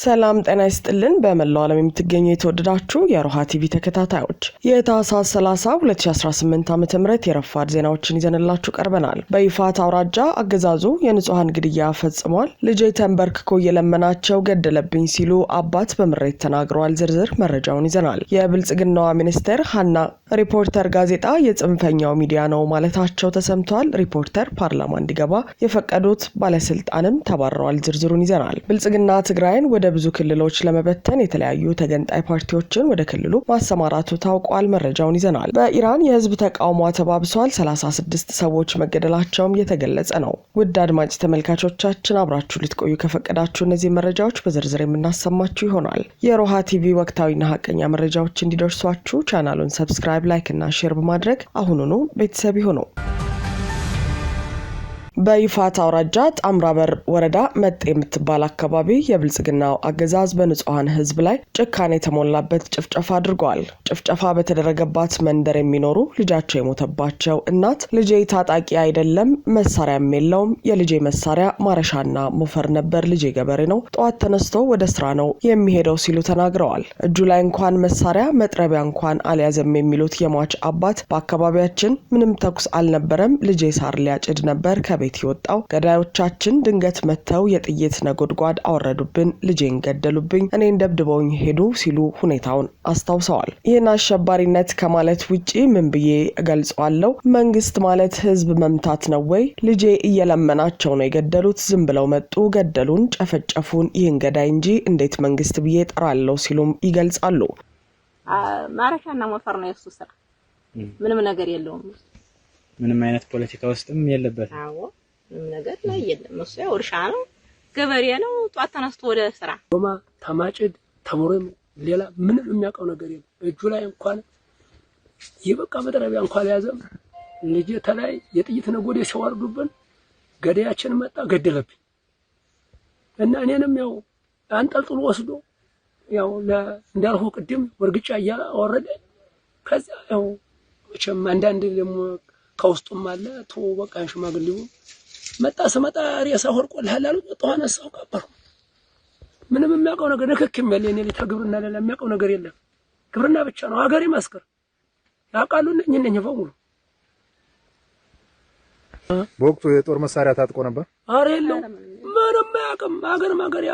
ሰላም ጤና ይስጥልን በመላው ዓለም የምትገኙ የተወደዳችሁ የሮሃ ቲቪ ተከታታዮች የታህሳስ 30 2018 ዓ.ም የረፋድ ዜናዎችን ይዘንላችሁ ቀርበናል። በይፋት አውራጃ አገዛዙ የንጹሃን ግድያ ፈጽሟል። ልጄ ተንበርክኮ የለመናቸው ገደለብኝ ሲሉ አባት በመሬት ተናግረዋል። ዝርዝር መረጃውን ይዘናል። የብልጽግናዋ ሚኒስቴር ሀና ሪፖርተር ጋዜጣ የጽንፈኛው ሚዲያ ነው ማለታቸው ተሰምቷል። ሪፖርተር ፓርላማ እንዲገባ የፈቀዱት ባለስልጣንም ተባረዋል። ዝርዝሩን ይዘናል። ብልጽግና ትግራይን ወደ ብዙ ክልሎች ለመበተን የተለያዩ ተገንጣይ ፓርቲዎችን ወደ ክልሉ ማሰማራቱ ታውቋል። መረጃውን ይዘናል። በኢራን የህዝብ ተቃውሞ ተባብሷል። 36 ሰዎች መገደላቸውም የተገለጸ ነው። ውድ አድማጭ ተመልካቾቻችን አብራችሁ ልትቆዩ ከፈቀዳችሁ እነዚህ መረጃዎች በዝርዝር የምናሰማችሁ ይሆናል። የሮሃ ቲቪ ወቅታዊና ሀቀኛ መረጃዎች እንዲደርሷችሁ ቻናሉን ሰብስክራይብ፣ ላይክ እና ሼር በማድረግ አሁኑኑ ቤተሰብ ይሁኑ። በይፋት አውራጃ ጣምራበር ወረዳ መጤ የምትባል አካባቢ የብልጽግናው አገዛዝ በንጹሃን ህዝብ ላይ ጭካኔ የተሞላበት ጭፍጨፋ አድርጓል። ጭፍጨፋ በተደረገባት መንደር የሚኖሩ ልጃቸው የሞተባቸው እናት ልጄ ታጣቂ አይደለም መሳሪያም የለውም፣ የልጄ መሳሪያ ማረሻና ሞፈር ነበር፣ ልጄ ገበሬ ነው፣ ጠዋት ተነስቶ ወደ ስራ ነው የሚሄደው ሲሉ ተናግረዋል። እጁ ላይ እንኳን መሳሪያ መጥረቢያ እንኳን አልያዘም የሚሉት የሟች አባት በአካባቢያችን ምንም ተኩስ አልነበረም፣ ልጄ ሳር ሊያጭድ ነበር ቤት ይወጣው፣ ገዳዮቻችን ድንገት መተው የጥይት ነጎድጓድ አወረዱብን፣ ልጄን ገደሉብኝ፣ እኔን ደብድበውኝ ሄዱ ሲሉ ሁኔታውን አስታውሰዋል። ይህን አሸባሪነት ከማለት ውጪ ምን ብዬ እገልጸዋለሁ? መንግስት ማለት ህዝብ መምታት ነው ወይ? ልጄ እየለመናቸው ነው የገደሉት፣ ዝም ብለው መጡ፣ ገደሉን፣ ጨፈጨፉን፣ ይህን ገዳይ እንጂ እንዴት መንግስት ብዬ ጠራለሁ ሲሉም ይገልጻሉ። ማረሻና ሞፈር ነው የሱ ስራ፣ ምንም ነገር የለውም። ምንም አይነት ፖለቲካ ውስጥም የለበትም። አዎ ምንም ነገር ላይ የለም። እሱ ያው እርሻ ነው፣ ገበሬ ነው። ጧት ተነስቶ ወደ ስራ ዶማ ተማጭድ ተሞረም ሌላ ምንም የሚያውቀው ነገር የለም። እጁ ላይ እንኳን የበቃ መጥረቢያ እንኳን ያዘም ልጅ ተላይ የጥይት ነጎዴ ሲዋርዱብን ገዳያችን መጣ ገደለብኝ እና እኔንም ያው አንጠልጥሎ ወስዶ ያው እንዳልሆ ቅድም ወርግጫ ያወረደ ከዛ ያው መቼም አንዳንድ ደግሞ ከውስጡም አለ ቶ በቃ ሽማግሌው መጣ ስመጣ ሬሳ ወርቆልሃል አሉት። ወጣሁና ሰው ቀበሩ። ምንም የሚያውቀው ነገር ንክክም የለ እኔ ለተግብርና ለላ የሚያውቀው ነገር የለም። ግብርና ብቻ ነው። ሀገር ይመስክር ያውቃሉ እነኝ በሙሉ። በወቅቱ የጦር መሳሪያ ታጥቆ ነበር። አረ የለው ምንም አያውቅም። ሀገር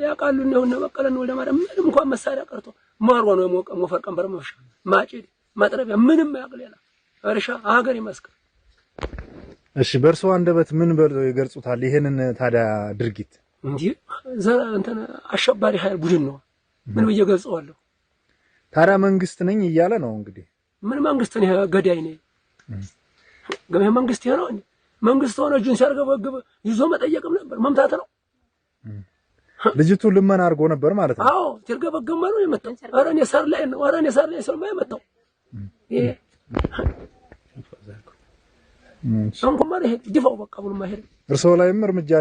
ያውቃሉ ነው በቀለን ወደ ማረም ምንም እንኳን መሳሪያ ቀርቶ ማርዋ ነው የሞቀ ሞፈር ቀንበር መፍሻ ማጭድ መጥረቢያ ምንም ያውቃል ያላ እርሻ ሀገር ይመስክር። እሺ በርሶ አንደበት ምን በለው ይገልጹታል ይሄንን ታዲያ ድርጊት? እንዴ እንትን አሸባሪ ኃይል ቡድን ነው። ምን ብዬ ገልጸዋለሁ? ታዲያ መንግስት ነኝ እያለ ነው እንግዲህ። ምን መንግስት ነው? ገዳይ ነው። ገበያ መንግስት ነው። መንግስት ሆነ እጁን ሲያርገበግብ ይዞ መጠየቅም ነበር መምታት ነው። ልጅቱ ልመና አድርጎ ነበር ማለት ነው። አዎ ሲርገበግብ ነው የመጣው። ኧረ እኔ ሳር ላይ ነው ሰልማ የመጣው ይሄ እንኳን ማለት ዲፋው በቃ ብሎ ማሄድ እርሶ ላይም እርምጃ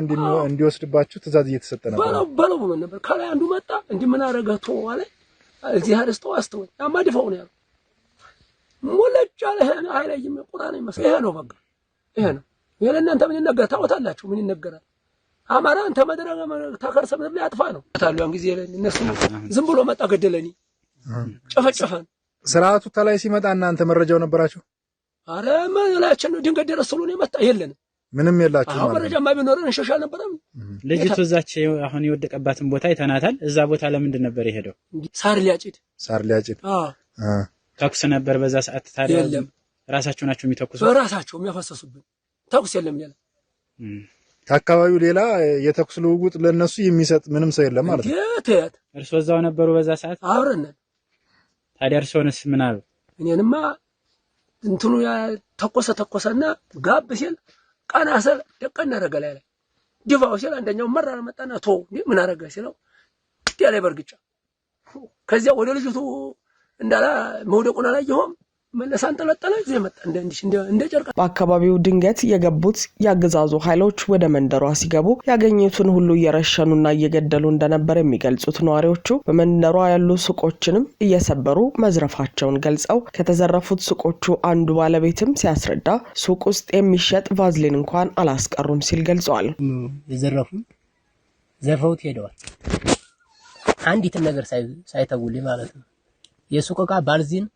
እንዲወስድባችሁ ትእዛዝ እየተሰጠ ነበር። ባለው ምን ነበር ከላይ አንዱ መጣ እንደምን አረጋቶ አለ እዚህ አርስተው አስተው ያማ ዲፋው ነው ያለው ሞለጫ ለህን አይለይም ቁርአን ይመስል ይሄ ነው በቃ ይሄ ነው የለናንተ ምን ይነገር ታውታላችሁ ምን ይነገራል? አማራ አንተ መድረገ ተከርሰ ምድር ላይ አጥፋ ነው ታለው ያን ጊዜ እነሱ ዝም ብሎ መጣ ገደለኒ ጨፈጨፈን። ስርዓቱ ተላይ ሲመጣ እናንተ መረጃው ነበራችሁ? አረ ማላችን ነው ድንገት ደረሰሉ ነው መጣ የለን ምንም የላችሁ ማለት ነው። መረጃማ ቢኖር እንሸሻል ነበር። ልጅቱ እዛች አሁን የወደቀባትን ቦታ ይተናታል። እዛ ቦታ ለምንድን ነበር የሄደው? ሳር ሊያጭድ ተኩስ ነበር በዛ ሰዓት። ታዲያ ራሳቸው ናቸው የሚተኩሱ? ራሳቸው የሚያፈሰሱብን ተኩስ የለም ሌላ ከአካባቢው ሌላ የተኩስ ልውውጥ ለነሱ የሚሰጥ ምንም ሰው የለም ማለት ነው። የት እርሶ እዛው ነበሩ በዛ ሰዓት? አብረን። ታዲያ እርሶንስ ምን አሉ? እኔንማ እንትኑ ያ ተኮሰና ጋብ ሲል ቀናሰል ደቀና ረገላ ላይ ዲቫው ሲል አንደኛው መራር መጣና ቶ እንዴ ምን አረጋ ሲለው ያለ በርግጫ ከዚያ ወደ ልጅቱ እንዳላ መውደቁና ላይ ይሆም መለሳን ተለጠለ ዘመጣ እንደ ጨርቃ። በአካባቢው ድንገት የገቡት ያገዛዙ ኃይሎች ወደ መንደሯ ሲገቡ ያገኙትን ሁሉ እየረሸኑና እየገደሉ እንደነበር የሚገልጹት ነዋሪዎቹ በመንደሯ ያሉ ሱቆችንም እየሰበሩ መዝረፋቸውን ገልጸው ከተዘረፉት ሱቆቹ አንዱ ባለቤትም ሲያስረዳ ሱቅ ውስጥ የሚሸጥ ቫዝሊን እንኳን አላስቀሩም ሲል ገልጿል። የዘረፉት ዘርፈውት ሄደዋል። አንዲት ነገር ሳይተውልኝ ማለት ነው። የሱቅ ዕቃ ባልዚን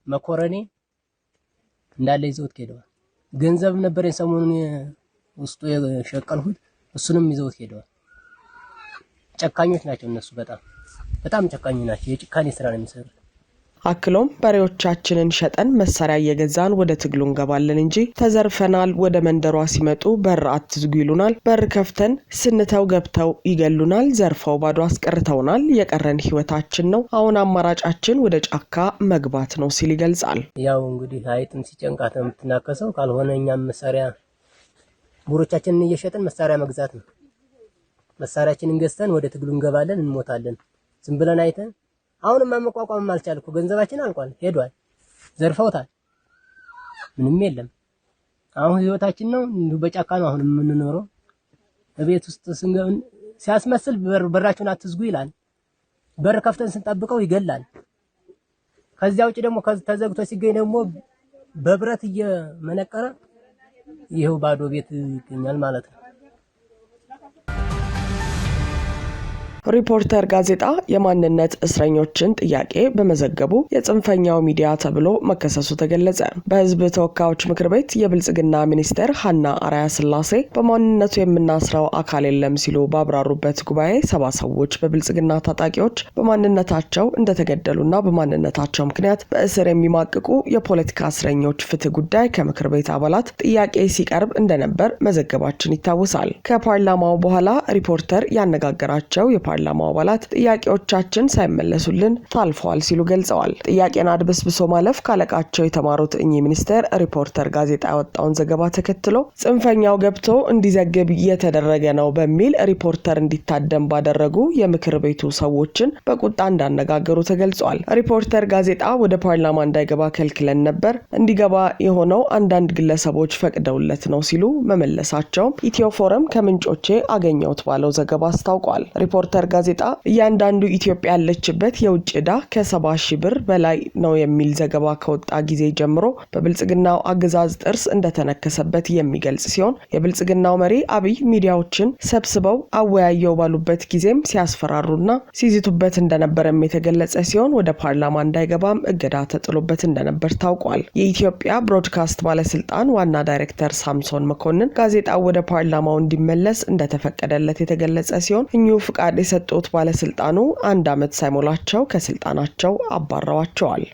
መኮረኒ እንዳለ ይዘውት ሄደዋል። ገንዘብ ነበር የሰሞኑን ውስጡ የሸቀልሁት እሱንም ይዘውት ሄደዋል። ጨካኞች ናቸው እነሱ በጣም ጨካኞች ናቸው። የጭካኔ ስራ ነው የሚሰሩት። አክሎም በሬዎቻችንን ሸጠን መሳሪያ እየገዛን ወደ ትግሉ እንገባለን እንጂ ተዘርፈናል፣ ወደ መንደሯ ሲመጡ በር አትዝጉ ይሉናል፣ በር ከፍተን ስንተው ገብተው ይገሉናል፣ ዘርፈው ባዶ አስቀርተውናል፣ የቀረን ህይወታችን ነው፣ አሁን አማራጫችን ወደ ጫካ መግባት ነው ሲል ይገልጻል። ያው እንግዲህ አይጥም ሲጨንቃት ነው የምትናከሰው። ካልሆነ እኛም መሳሪያ ቡሮቻችንን እየሸጥን መሳሪያ መግዛት ነው። መሳሪያችንን ገዝተን ወደ ትግሉ እንገባለን፣ እንሞታለን። ዝም ብለን አይተን አሁንም መቋቋም አልቻልኩ። ገንዘባችን አልቋል፣ ሄዷል፣ ዘርፈውታል፣ ምንም የለም። አሁን ህይወታችን ነው እንዲሁ በጫካ ነው አሁን የምንኖረው። በቤት ውስጥ ሲያስመስል በራችሁን አትዝጉ ይላል። በር ከፍተን ስንጠብቀው ይገላል። ከዚያ ውጪ ደግሞ ተዘግቶ ሲገኝ ደግሞ በብረት እየመነቀረ ይሄው ባዶ ቤት ይገኛል ማለት ነው። ሪፖርተር ጋዜጣ የማንነት እስረኞችን ጥያቄ በመዘገቡ የጽንፈኛው ሚዲያ ተብሎ መከሰሱ ተገለጸ። በህዝብ ተወካዮች ምክር ቤት የብልጽግና ሚኒስትር ሀና አርአያ ስላሴ በማንነቱ የምናስረው አካል የለም ሲሉ ባብራሩበት ጉባኤ 70 ሰዎች በብልጽግና ታጣቂዎች በማንነታቸው እንደተገደሉና በማንነታቸው ምክንያት በእስር የሚማቅቁ የፖለቲካ እስረኞች ፍትህ ጉዳይ ከምክር ቤት አባላት ጥያቄ ሲቀርብ እንደነበር መዘገባችን ይታወሳል። ከፓርላማው በኋላ ሪፖርተር ያነጋገራቸው የፓርላማው አባላት ጥያቄዎቻችን ሳይመለሱልን ታልፈዋል ሲሉ ገልጸዋል። ጥያቄን አድበስብሶ ማለፍ ካለቃቸው የተማሩት እኚህ ሚኒስትር ሪፖርተር ጋዜጣ ያወጣውን ዘገባ ተከትሎ ጽንፈኛው ገብቶ እንዲዘግብ እየተደረገ ነው በሚል ሪፖርተር እንዲታደም ባደረጉ የምክር ቤቱ ሰዎችን በቁጣ እንዳነጋገሩ ተገልጿል። ሪፖርተር ጋዜጣ ወደ ፓርላማ እንዳይገባ ከልክለን ነበር፣ እንዲገባ የሆነው አንዳንድ ግለሰቦች ፈቅደውለት ነው ሲሉ መመለሳቸውም ኢትዮ ፎረም ከምንጮቼ አገኘሁት ባለው ዘገባ አስታውቋል። ሪፖርተር ጋዜጣ እያንዳንዱ ኢትዮጵያ ያለችበት የውጭ ዕዳ ከ70 ሺህ ብር በላይ ነው የሚል ዘገባ ከወጣ ጊዜ ጀምሮ በብልጽግናው አገዛዝ ጥርስ እንደተነከሰበት የሚገልጽ ሲሆን የብልጽግናው መሪ አብይ ሚዲያዎችን ሰብስበው አወያየው ባሉበት ጊዜም ሲያስፈራሩና ሲዝቱበት እንደነበረም የተገለጸ ሲሆን ወደ ፓርላማ እንዳይገባም እገዳ ተጥሎበት እንደነበር ታውቋል። የኢትዮጵያ ብሮድካስት ባለስልጣን ዋና ዳይሬክተር ሳምሶን መኮንን ጋዜጣው ወደ ፓርላማው እንዲመለስ እንደተፈቀደለት የተገለጸ ሲሆን እኚሁ ፍቃድ የሰጡት ባለስልጣኑ 1 ዓመት ሳይሞላቸው ከስልጣናቸው አባረዋቸዋል።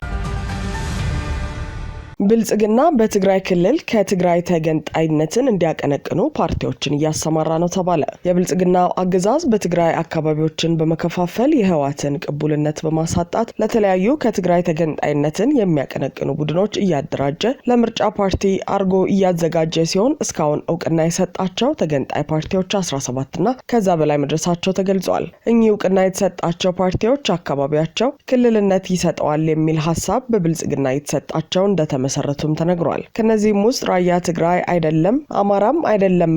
ብልጽግና በትግራይ ክልል ከትግራይ ተገንጣይነትን እንዲያቀነቅኑ ፓርቲዎችን እያሰማራ ነው ተባለ። የብልጽግናው አገዛዝ በትግራይ አካባቢዎችን በመከፋፈል የህወሓትን ቅቡልነት በማሳጣት ለተለያዩ ከትግራይ ተገንጣይነትን የሚያቀነቅኑ ቡድኖች እያደራጀ ለምርጫ ፓርቲ አርጎ እያዘጋጀ ሲሆን እስካሁን እውቅና የሰጣቸው ተገንጣይ ፓርቲዎች 17 እና ከዛ በላይ መድረሳቸው ተገልጿል። እኚህ እውቅና የተሰጣቸው ፓርቲዎች አካባቢያቸው ክልልነት ይሰጠዋል የሚል ሐሳብ በብልጽግና የተሰጣቸው እንደተመ መሰረቱም ተነግሯል። ከነዚህም ውስጥ ራያ ትግራይ አይደለም፣ አማራም አይደለም፣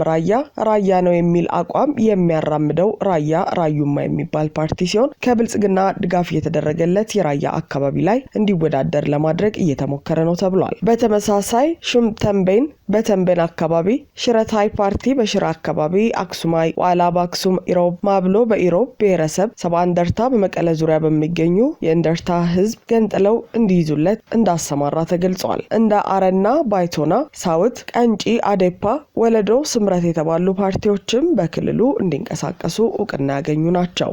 ራያ ነው የሚል አቋም የሚያራምደው ራያ ራዩማ የሚባል ፓርቲ ሲሆን ከብልጽግና ድጋፍ እየተደረገለት የራያ አካባቢ ላይ እንዲወዳደር ለማድረግ እየተሞከረ ነው ተብሏል። በተመሳሳይ ሽምተንቤን በተንቤን አካባቢ፣ ሽረታይ ፓርቲ በሽራ አካባቢ፣ አክሱማይ ዋላ በአክሱም ኢሮብ ማብሎ በኢሮብ ብሔረሰብ፣ ሰባ እንደርታ በመቀለ ዙሪያ በሚገኙ የእንደርታ ህዝብ ገንጥለው እንዲይዙለት እንዳሰማራ ተገልጿል። እንደ አረና ባይቶና፣ ሳውት፣ ቀንጪ፣ አዴፓ፣ ወለዶ፣ ስምረት የተባሉ ፓርቲዎችም በክልሉ እንዲንቀሳቀሱ እውቅና ያገኙ ናቸው።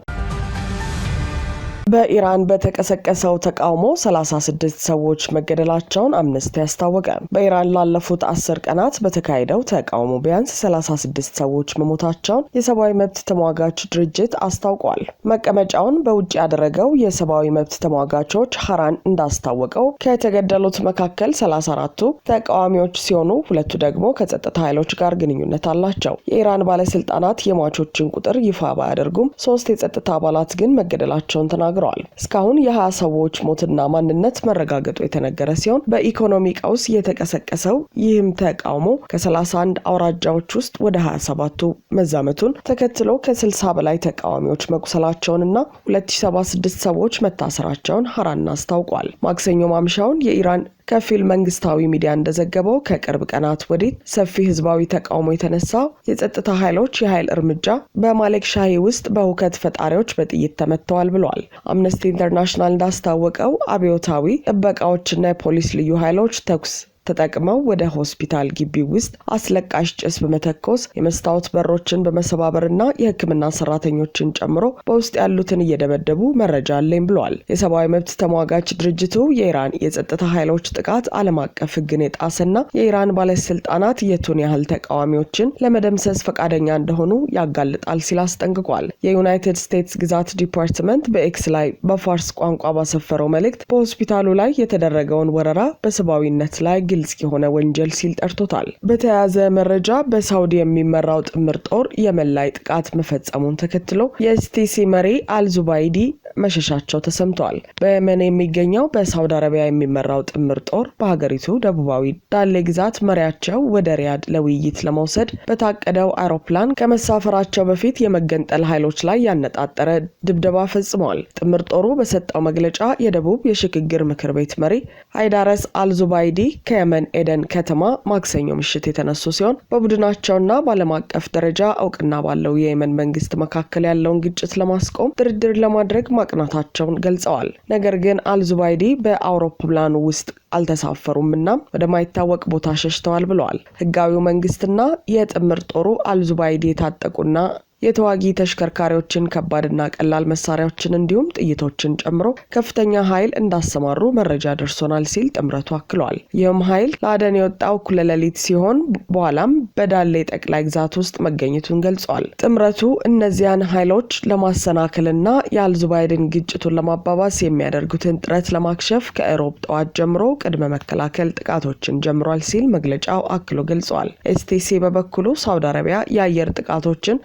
በኢራን በተቀሰቀሰው ተቃውሞ 36 ሰዎች መገደላቸውን አምነስቲ አስታወቀ። በኢራን ላለፉት 10 ቀናት በተካሄደው ተቃውሞ ቢያንስ 36 ሰዎች መሞታቸውን የሰብአዊ መብት ተሟጋች ድርጅት አስታውቋል። መቀመጫውን በውጭ ያደረገው የሰብአዊ መብት ተሟጋቾች ሐራን እንዳስታወቀው ከተገደሉት መካከል 34ቱ ተቃዋሚዎች ሲሆኑ ሁለቱ ደግሞ ከጸጥታ ኃይሎች ጋር ግንኙነት አላቸው። የኢራን ባለስልጣናት የሟቾችን ቁጥር ይፋ ባያደርጉም 3 የጸጥታ አባላት ግን መገደላቸውን ተናግረዋል። እስካሁን የ20 ሰዎች ሞትና ማንነት መረጋገጡ የተነገረ ሲሆን በኢኮኖሚ ቀውስ የተቀሰቀሰው ይህም ተቃውሞ ከ31 አውራጃዎች ውስጥ ወደ 27ቱ መዛመቱን ተከትሎ ከ60 በላይ ተቃዋሚዎች መቁሰላቸውንና 2076 ሰዎች መታሰራቸውን ሐራን አስታውቋል። ማክሰኞ ማምሻውን የኢራን ከፊል መንግስታዊ ሚዲያ እንደዘገበው ከቅርብ ቀናት ወዲህ ሰፊ ህዝባዊ ተቃውሞ የተነሳው የጸጥታ ኃይሎች የኃይል እርምጃ በማሌክ ሻሂ ውስጥ በሁከት ፈጣሪዎች በጥይት ተመተዋል ብለዋል። አምነስቲ ኢንተርናሽናል እንዳስታወቀው አብዮታዊ ጥበቃዎችና የፖሊስ ልዩ ኃይሎች ተኩስ ተጠቅመው ወደ ሆስፒታል ግቢ ውስጥ አስለቃሽ ጭስ በመተኮስ የመስታወት በሮችን በመሰባበርና የህክምና ሰራተኞችን ጨምሮ በውስጥ ያሉትን እየደበደቡ መረጃ አለኝ ብለዋል። የሰብአዊ መብት ተሟጋች ድርጅቱ የኢራን የጸጥታ ኃይሎች ጥቃት ዓለም አቀፍ ህግን የጣሰና የኢራን ባለስልጣናት የቱን ያህል ተቃዋሚዎችን ለመደምሰስ ፈቃደኛ እንደሆኑ ያጋልጣል ሲል አስጠንቅቋል። የዩናይትድ ስቴትስ ግዛት ዲፓርትመንት በኤክስ ላይ በፋርስ ቋንቋ ባሰፈረው መልእክት በሆስፒታሉ ላይ የተደረገውን ወረራ በሰብአዊነት ላይ ግልጽ የሆነ ወንጀል ሲል ጠርቶታል። በተያያዘ መረጃ በሳውዲ የሚመራው ጥምር ጦር የመን ላይ ጥቃት መፈጸሙን ተከትሎ የኤስቲሲ መሪ አልዙባይዲ መሸሻቸው ተሰምቷል። በየመን የሚገኘው በሳውዲ አረቢያ የሚመራው ጥምር ጦር በሀገሪቱ ደቡባዊ ዳሌ ግዛት መሪያቸው ወደ ሪያድ ለውይይት ለመውሰድ በታቀደው አውሮፕላን ከመሳፈራቸው በፊት የመገንጠል ኃይሎች ላይ ያነጣጠረ ድብደባ ፈጽመዋል። ጥምር ጦሩ በሰጠው መግለጫ የደቡብ የሽግግር ምክር ቤት መሪ ሃይዳረስ አልዙባይዲ ከየመን ኤደን ከተማ ማክሰኞ ምሽት የተነሱ ሲሆን በቡድናቸውና በዓለም አቀፍ ደረጃ እውቅና ባለው የየመን መንግስት መካከል ያለውን ግጭት ለማስቆም ድርድር ለማድረግ ማቅናታቸውን ገልጸዋል። ነገር ግን አልዙባይዲ በአውሮፕላኑ ውስጥ አልተሳፈሩምና ወደማይታወቅ ቦታ ሸሽተዋል ብለዋል። ህጋዊው መንግስትና የጥምር ጦሩ አልዙባይዲ የታጠቁና የተዋጊ ተሽከርካሪዎችን ከባድና ቀላል መሳሪያዎችን እንዲሁም ጥይቶችን ጨምሮ ከፍተኛ ኃይል እንዳሰማሩ መረጃ ደርሶናል ሲል ጥምረቱ አክሏል። ይህም ኃይል ለአደን የወጣው እኩለ ሌሊት ሲሆን በኋላም በዳሌ ጠቅላይ ግዛት ውስጥ መገኘቱን ገልጿል። ጥምረቱ እነዚያን ኃይሎች ለማሰናከልና የአልዙባይድን ግጭቱን ለማባባስ የሚያደርጉትን ጥረት ለማክሸፍ ከኢሮብ ጠዋት ጀምሮ ቅድመ መከላከል ጥቃቶችን ጀምሯል ሲል መግለጫው አክሎ ገልጿል። ኤስቲሲ በበኩሉ ሳውዲ አረቢያ የአየር ጥቃቶችን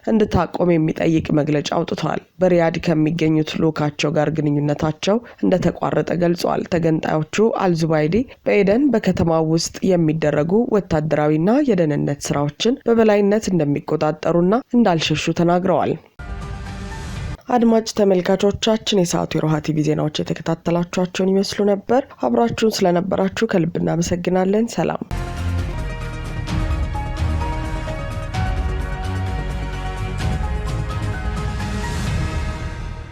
ቆም የሚጠይቅ መግለጫ አውጥቷል። በሪያድ ከሚገኙት ልኡካቸው ጋር ግንኙነታቸው እንደተቋረጠ ገልጿል። ተገንጣዮቹ አልዙባይዲ በኤደን በከተማው ውስጥ የሚደረጉ ወታደራዊና የደህንነት ስራዎችን በበላይነት እንደሚቆጣጠሩና እንዳልሸሹ ተናግረዋል። አድማጭ ተመልካቾቻችን የሰዓቱ የሮሃ ቲቪ ዜናዎች የተከታተላችኋቸውን ይመስሉ ነበር። አብራችሁን ስለነበራችሁ ከልብ እናመሰግናለን። ሰላም።